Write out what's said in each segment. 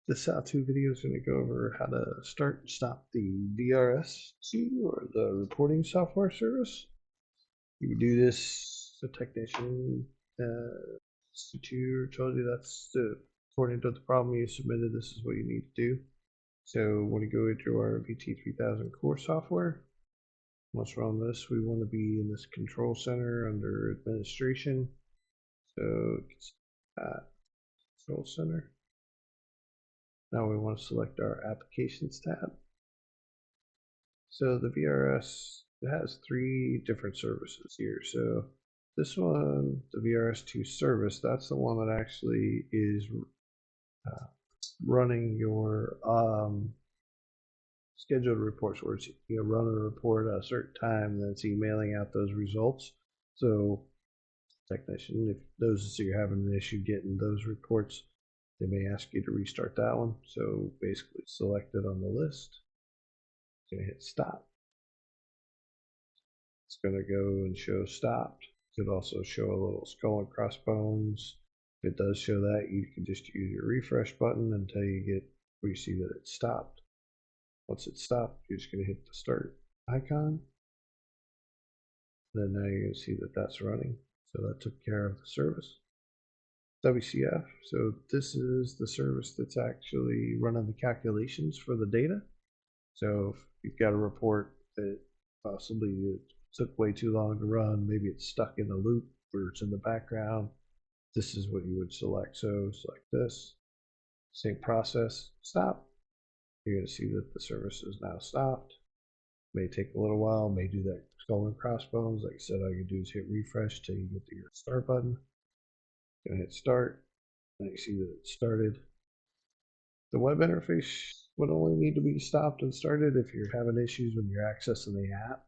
This how-to video is going to go over how to start and stop the VRS or the reporting software service. You can do this, the technician institute told you according to the problem you submitted, this is what you need to do. So when we go into our VT3000 core software, once we're on this, we want to be in this control center under administration. So it's control center. Now we want to select our applications tab. So the VRS has three different services here. So this one, the VRS2 service, that's the one that actually is running your scheduled reports, where it's run a report at a certain time and then it's emailing out those results. So technician, if those you're having an issue getting those reports, they may ask you to restart that one. So basically select it on the list. Going to hit stop. It's going to go and show stopped. It could also show a little skull and crossbones. If it does show that, you can just use your refresh button until you get where you see that it's stopped. Once it's stopped, you're just going to hit the start icon. Then now you're going to see that that's running. So that took care of the service. WCF, so this is the service that's actually running the calculations for the data. So if you've got a report that possibly it took way too long to run, maybe it's stuck in a loop or it's in the background, this is what you would select. So select this, same process, stop. You're going to see that the service is now stopped. May take a little while, may do that skull and crossbones. Like I said, all you do is hit refresh till you get to your start button. Gonna hit start. Now you see that it started. The web interface would only need to be stopped and started if you're having issues when you're accessing the app.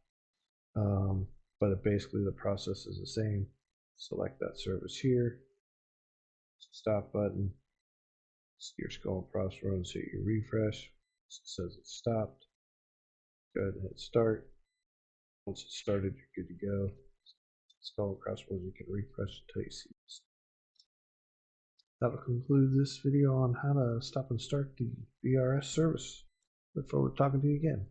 But basically the process is the same. Select that service here, stop button, your skull and crossbones, hit your refresh. It says it's stopped. Go ahead and hit start. Once it's started, you're good to go. Skull and crossbones, you can refresh until you see this. That'll conclude this video on how to stop and start the VRS service. Look forward to talking to you again.